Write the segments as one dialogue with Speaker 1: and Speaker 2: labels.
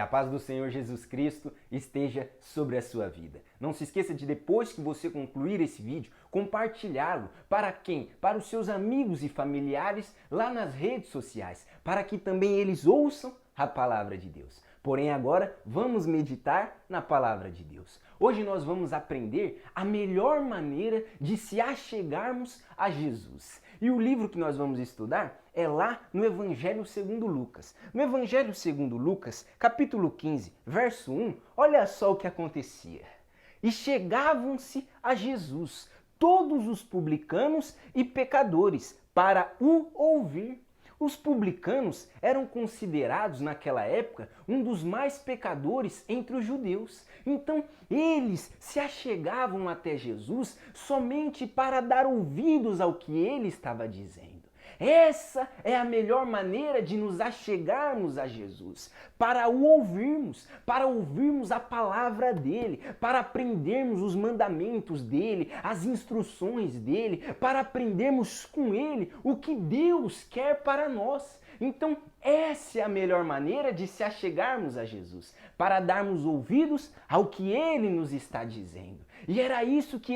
Speaker 1: a paz do Senhor Jesus Cristo esteja sobre a sua vida. Não se esqueça de, depois que você concluir esse vídeo, compartilhá-lo para quem? Para os seus amigos e familiares lá nas redes sociais, para que também eles ouçam a palavra de Deus. Porém, agora vamos meditar na palavra de Deus. Hoje nós vamos aprender a melhor maneira de se achegarmos a Jesus. E o livro que nós vamos estudar é lá no Evangelho segundo Lucas. No Evangelho segundo Lucas, capítulo 15, verso 1, olha só o que acontecia. E chegavam-se a Jesus todos os publicanos e pecadores para o ouvir. Os publicanos eram considerados naquela época um dos mais pecadores entre os judeus. Então, eles se achegavam até Jesus somente para dar ouvidos ao que ele estava dizendo. Essa é a melhor maneira de nos achegarmos a Jesus, para o ouvirmos, para ouvirmos a palavra dele, para aprendermos os mandamentos dele, as instruções dele, para aprendermos com ele o que Deus quer para nós. Então, essa é a melhor maneira de se achegarmos a Jesus, para darmos ouvidos ao que ele nos está dizendo. E era isso que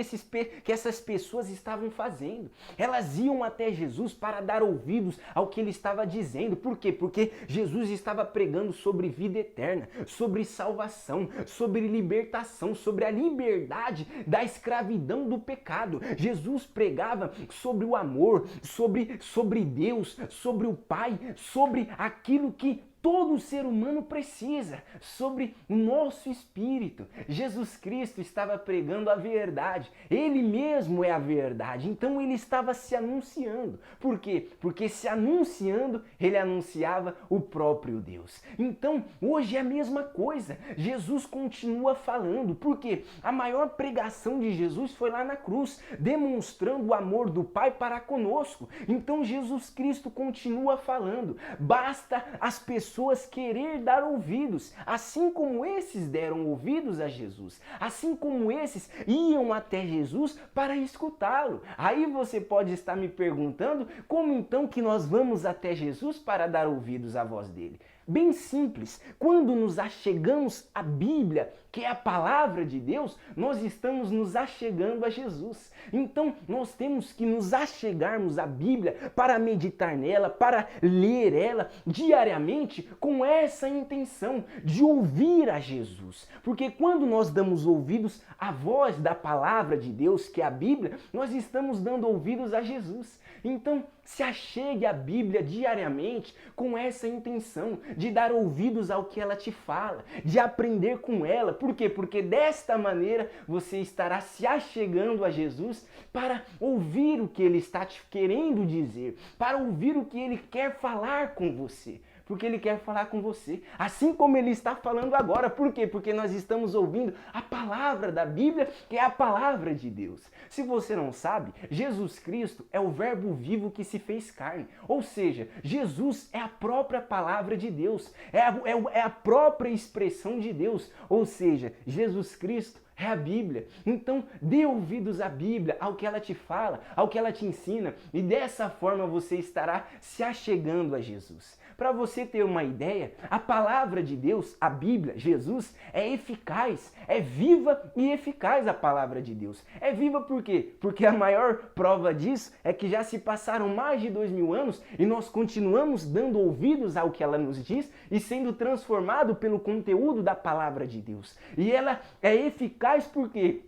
Speaker 1: essas pessoas estavam fazendo. Elas iam até Jesus para dar ouvidos ao que ele estava dizendo. Por quê? Porque Jesus estava pregando sobre vida eterna, sobre salvação, sobre libertação, sobre a liberdade da escravidão do pecado. Jesus pregava sobre o amor, sobre Deus, sobre o Pai, sobre aquilo que todo ser humano precisa, sobre o nosso espírito. Jesus Cristo estava pregando a verdade. Ele mesmo é a verdade. Então ele estava se anunciando. Por quê? Porque se anunciando, ele anunciava o próprio Deus. Então, hoje é a mesma coisa. Jesus continua falando. Por quê? A maior pregação de Jesus foi lá na cruz, demonstrando o amor do Pai para conosco. Então, Jesus Cristo continua falando. Basta as pessoas querer dar ouvidos, assim como esses deram ouvidos a Jesus, assim como esses iam até Jesus para escutá-lo. Aí você pode estar me perguntando, como então que nós vamos até Jesus para dar ouvidos à voz dele? Bem simples, quando nos achegamos à Bíblia, que é a palavra de Deus, nós estamos nos achegando a Jesus. Então, nós temos que nos achegarmos à Bíblia para meditar nela, para ler ela diariamente com essa intenção de ouvir a Jesus. Porque quando nós damos ouvidos à voz da palavra de Deus, que é a Bíblia, nós estamos dando ouvidos a Jesus. Então, se achegue à Bíblia diariamente com essa intenção de dar ouvidos ao que ela te fala, de aprender com ela. Por quê? Porque desta maneira você estará se achegando a Jesus para ouvir o que ele está te querendo dizer, para ouvir o que ele quer falar com você. Porque ele quer falar com você, assim como ele está falando agora. Por quê? Porque nós estamos ouvindo a palavra da Bíblia, que é a palavra de Deus. Se você não sabe, Jesus Cristo é o verbo vivo que se fez carne. Ou seja, Jesus é a própria palavra de Deus, é a própria expressão de Deus. Ou seja, Jesus Cristo é a Bíblia. Então, dê ouvidos à Bíblia, ao que ela te fala, ao que ela te ensina, e dessa forma você estará se achegando a Jesus. Para você ter uma ideia, a palavra de Deus, a Bíblia, Jesus, é eficaz, é viva e eficaz a palavra de Deus. É viva por quê? Porque a maior prova disso é que já se passaram mais de 2000 anos e nós continuamos dando ouvidos ao que ela nos diz e sendo transformado pelo conteúdo da palavra de Deus. E ela é eficaz por quê?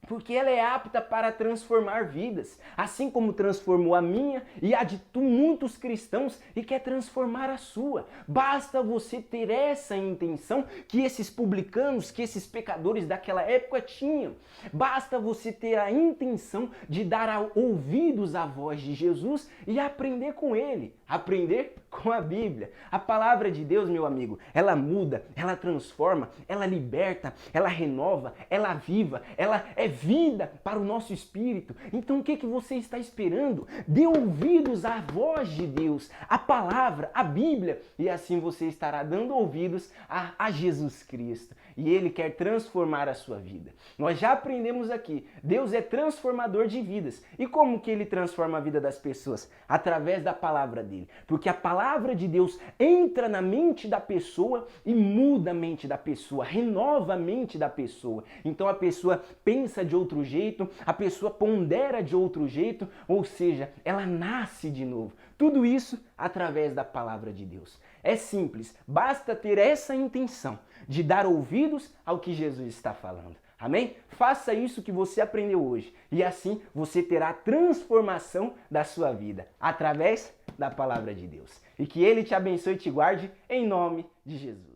Speaker 1: Porque ela é apta para transformar vidas, assim como transformou a minha e a de muitos cristãos e quer transformar a sua. Basta você ter essa intenção que esses publicanos, que esses pecadores daquela época tinham. Basta você ter a intenção de dar ouvidos à voz de Jesus e aprender com ele, aprender com a Bíblia. A palavra de Deus, meu amigo, ela muda, ela transforma, ela liberta, ela renova, ela aviva, ela é vida para o nosso espírito. Então o que você está esperando? Dê ouvidos à voz de Deus, à palavra, à Bíblia, e assim você estará dando ouvidos a Jesus Cristo. E Ele quer transformar a sua vida. Nós já aprendemos aqui, Deus é transformador de vidas. E como que Ele transforma a vida das pessoas? Através da palavra dele. Porque a palavra de Deus entra na mente da pessoa e muda a mente da pessoa, renova a mente da pessoa. Então a pessoa pensa de outro jeito, a pessoa pondera de outro jeito, ou seja, ela nasce de novo. Tudo isso através da palavra de Deus. É simples, basta ter essa intenção de dar ouvidos ao que Jesus está falando. Amém? Faça isso que você aprendeu hoje e assim você terá a transformação da sua vida através da palavra de Deus. E que Ele te abençoe e te guarde em nome de Jesus.